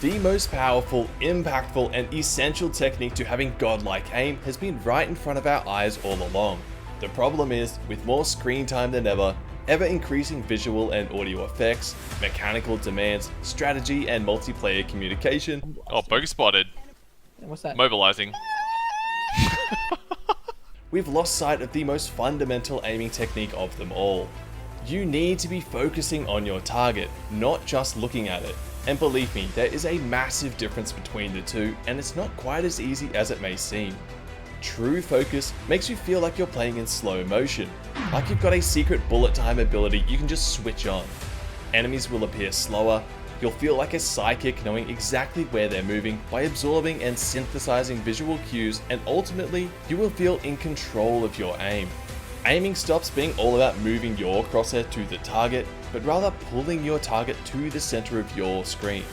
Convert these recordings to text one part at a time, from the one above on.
The most powerful, impactful, and essential technique to having godlike aim has been right in front of our eyes all along. The problem is, with more screen time than ever increasing visual and audio effects, mechanical demands, strategy, and multiplayer communication. Oh, bogey spotted. What's that? Mobilizing. We've lost sight of the most fundamental aiming technique of them all. You need to be focusing on your target, not just looking at it. And believe me, there is a massive difference between the two, and it's not quite as easy as it may seem. True focus makes you feel like you're playing in slow motion, like you've got a secret bullet time ability you can just switch on. Enemies will appear slower, you'll feel like a psychic knowing exactly where they're moving by absorbing and synthesizing visual cues, and ultimately, you will feel in control of your aim. Aiming stops being all about moving your crosshair to the target, but rather pulling your target to the center of your screen.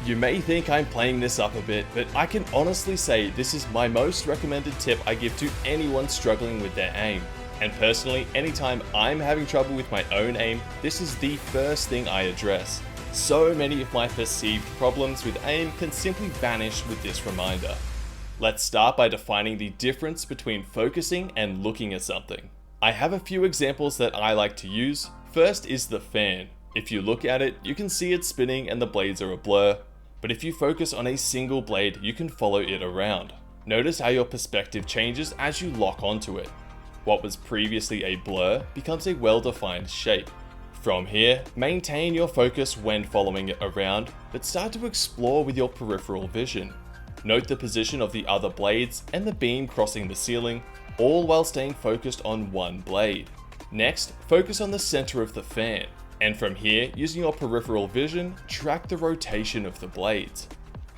You may think I'm playing this up a bit, but I can honestly say this is my most recommended tip I give to anyone struggling with their aim. And personally, anytime I'm having trouble with my own aim, this is the first thing I address. So many of my perceived problems with aim can simply vanish with this reminder. Let's start by defining the difference between focusing and looking at something. I have a few examples that I like to use. First is the fan. If you look at it, you can see it spinning and the blades are a blur. But if you focus on a single blade, you can follow it around. Notice how your perspective changes as you lock onto it. What was previously a blur becomes a well-defined shape. From here, maintain your focus when following it around, but start to explore with your peripheral vision. Note the position of the other blades and the beam crossing the ceiling, all while staying focused on one blade. Next, focus on the center of the fan, and from here, using your peripheral vision, track the rotation of the blades.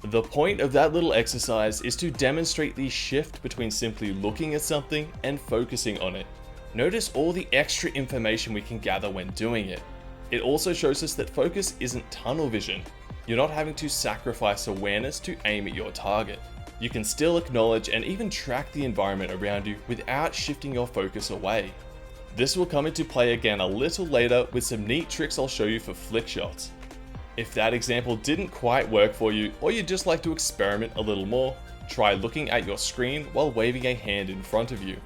The point of that little exercise is to demonstrate the shift between simply looking at something and focusing on it. Notice all the extra information we can gather when doing it. It also shows us that focus isn't tunnel vision. You're not having to sacrifice awareness to aim at your target. You can still acknowledge and even track the environment around you without shifting your focus away. This will come into play again a little later with some neat tricks I'll show you for flick shots. If that example didn't quite work for you, or you'd just like to experiment a little more, try looking at your screen while waving a hand in front of you.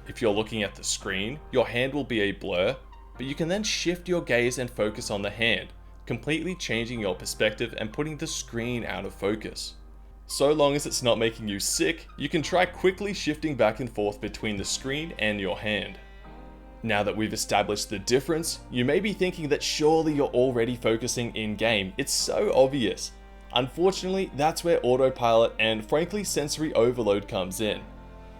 If you're looking at the screen, your hand will be a blur, but you can then shift your gaze and focus on the hand, completely changing your perspective and putting the screen out of focus. So long as it's not making you sick, you can try quickly shifting back and forth between the screen and your hand. Now that we've established the difference, you may be thinking that surely you're already focusing in-game. It's so obvious. Unfortunately, that's where autopilot and frankly sensory overload comes in.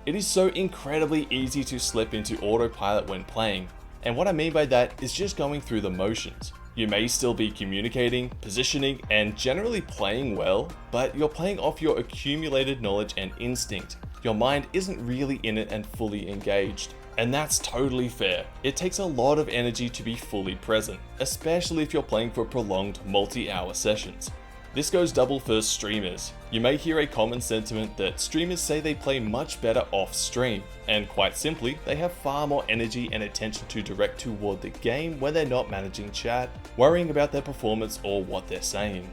It is so incredibly easy to slip into autopilot when playing, and what I mean by that is just going through the motions. You may still be communicating, positioning, and generally playing well, but you're playing off your accumulated knowledge and instinct. Your mind isn't really in it and fully engaged. And that's totally fair. It takes a lot of energy to be fully present, especially if you're playing for prolonged multi-hour sessions. This goes double for streamers. You may hear a common sentiment that streamers say they play much better off-stream, and quite simply, they have far more energy and attention to direct toward the game when they're not managing chat, worrying about their performance or what they're saying.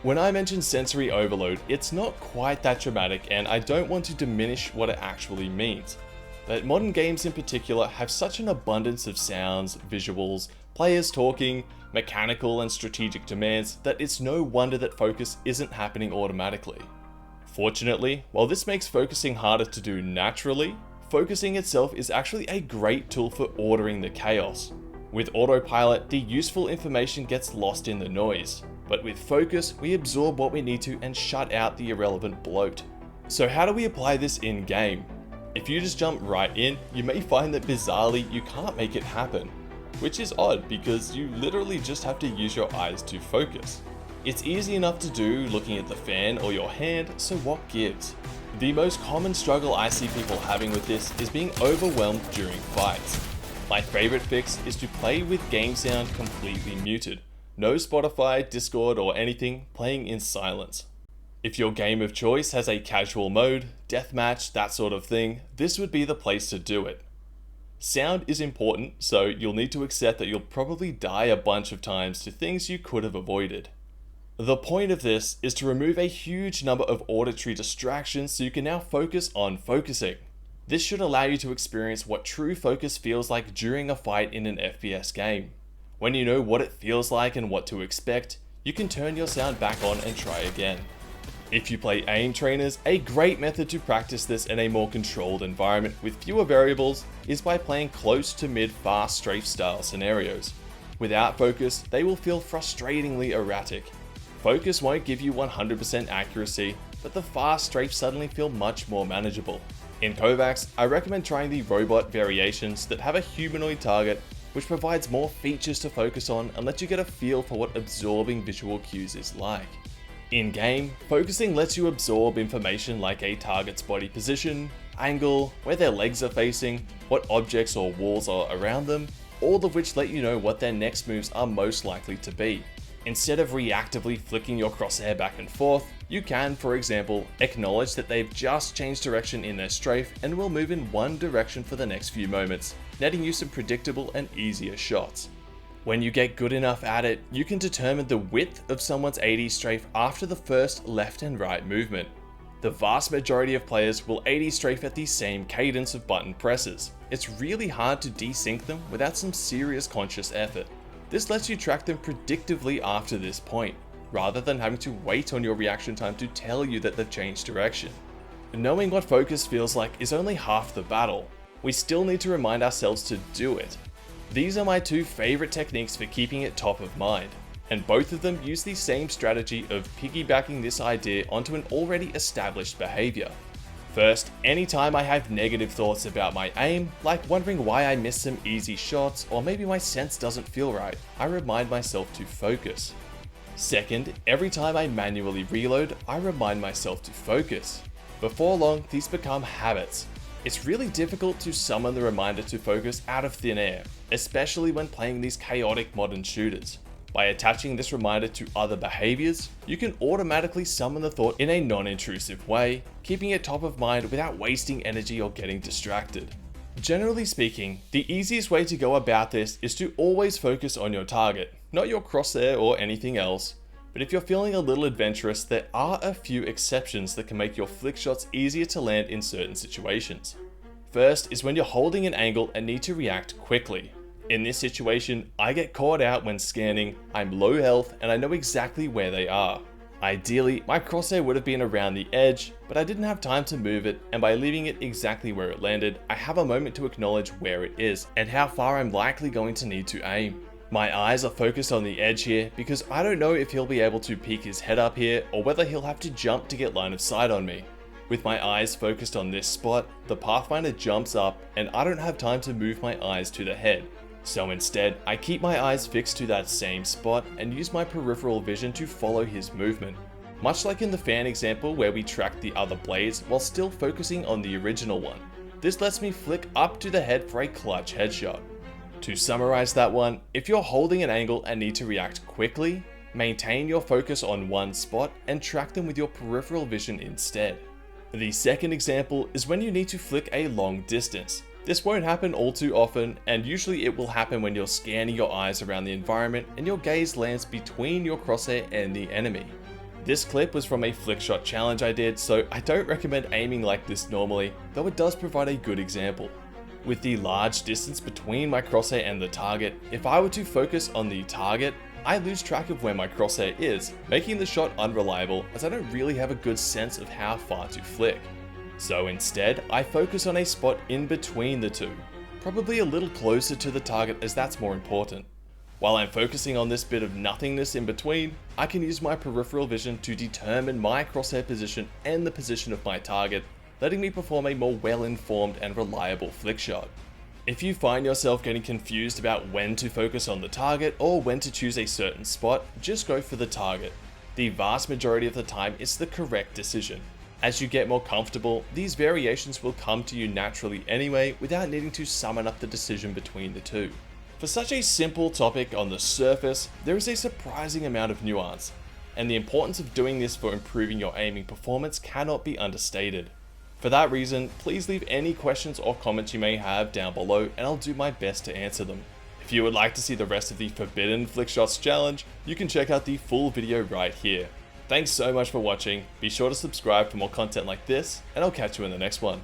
When I mention sensory overload, it's not quite that dramatic, and I don't want to diminish what it actually means. But modern games in particular have such an abundance of sounds, visuals, players talking, mechanical and strategic demands that it's no wonder that focus isn't happening automatically. Fortunately, while this makes focusing harder to do naturally, focusing itself is actually a great tool for ordering the chaos. With autopilot, the useful information gets lost in the noise, but with focus, we absorb what we need to and shut out the irrelevant bloat. So how do we apply this in-game? If you just jump right in, you may find that bizarrely you can't make it happen, which is odd because you literally just have to use your eyes to focus. It's easy enough to do looking at the fan or your hand, so what gives? The most common struggle I see people having with this is being overwhelmed during fights. My favorite fix is to play with game sound completely muted. No Spotify, Discord or anything, playing in silence. If your game of choice has a casual mode, deathmatch, that sort of thing, this would be the place to do it. Sound is important, so you'll need to accept that you'll probably die a bunch of times to things you could have avoided. The point of this is to remove a huge number of auditory distractions so you can now focus on focusing. This should allow you to experience what true focus feels like during a fight in an FPS game. When you know what it feels like and what to expect, you can turn your sound back on and try again. If you play aim trainers, a great method to practice this in a more controlled environment with fewer variables is by playing close to mid fast strafe style scenarios. Without focus, they will feel frustratingly erratic. Focus won't give you 100% accuracy, but the fast strafes suddenly feel much more manageable. In Kovacs, I recommend trying the robot variations that have a humanoid target, which provides more features to focus on and lets you get a feel for what absorbing visual cues is like. In-game, focusing lets you absorb information like a target's body position, angle, where their legs are facing, what objects or walls are around them, all of which let you know what their next moves are most likely to be. Instead of reactively flicking your crosshair back and forth, you can, for example, acknowledge that they've just changed direction in their strafe and will move in one direction for the next few moments, netting you some predictable and easier shots. When you get good enough at it, you can determine the width of someone's AD strafe after the first left and right movement. The vast majority of players will AD strafe at the same cadence of button presses. It's really hard to desync them without some serious conscious effort. This lets you track them predictively after this point, rather than having to wait on your reaction time to tell you that they've changed direction. Knowing what focus feels like is only half the battle. We still need to remind ourselves to do it. These are my two favorite techniques for keeping it top of mind, and both of them use the same strategy of piggybacking this idea onto an already established behavior. First, anytime I have negative thoughts about my aim, like wondering why I missed some easy shots or maybe my sense doesn't feel right, I remind myself to focus. Second, every time I manually reload, I remind myself to focus. Before long, these become habits. It's really difficult to summon the reminder to focus out of thin air, especially when playing these chaotic modern shooters. By attaching this reminder to other behaviors, you can automatically summon the thought in a non-intrusive way, keeping it top of mind without wasting energy or getting distracted. Generally speaking, the easiest way to go about this is to always focus on your target, not your crosshair or anything else. But if you're feeling a little adventurous, there are a few exceptions that can make your flick shots easier to land in certain situations. First is when you're holding an angle and need to react quickly. In this situation, I get caught out when scanning, I'm low health, and I know exactly where they are. Ideally, my crosshair would have been around the edge, but I didn't have time to move it, and by leaving it exactly where it landed, I have a moment to acknowledge where it is and how far I'm likely going to need to aim. My eyes are focused on the edge here because I don't know if he'll be able to peek his head up here or whether he'll have to jump to get line of sight on me. With my eyes focused on this spot, the Pathfinder jumps up and I don't have time to move my eyes to the head. So instead, I keep my eyes fixed to that same spot and use my peripheral vision to follow his movement. Much like in the fan example where we tracked the other blades while still focusing on the original one. This lets me flick up to the head for a clutch headshot. To summarize that one, if you're holding an angle and need to react quickly, maintain your focus on one spot and track them with your peripheral vision instead. The second example is when you need to flick a long distance. This won't happen all too often, and usually it will happen when you're scanning your eyes around the environment and your gaze lands between your crosshair and the enemy. This clip was from a flickshot challenge I did, so I don't recommend aiming like this normally, though it does provide a good example. With the large distance between my crosshair and the target, if I were to focus on the target, I lose track of where my crosshair is, making the shot unreliable as I don't really have a good sense of how far to flick. So instead, I focus on a spot in between the two, probably a little closer to the target as that's more important. While I'm focusing on this bit of nothingness in between, I can use my peripheral vision to determine my crosshair position and the position of my target, letting me perform a more well-informed and reliable flick shot. If you find yourself getting confused about when to focus on the target or when to choose a certain spot, just go for the target. The vast majority of the time, it's the correct decision. As you get more comfortable, these variations will come to you naturally anyway without needing to summon up the decision between the two. For such a simple topic on the surface, there is a surprising amount of nuance, and the importance of doing this for improving your aiming performance cannot be understated. For that reason, please leave any questions or comments you may have down below and I'll do my best to answer them. If you would like to see the rest of the Forbidden Flickshots challenge, you can check out the full video right here. Thanks so much for watching, be sure to subscribe for more content like this, and I'll catch you in the next one.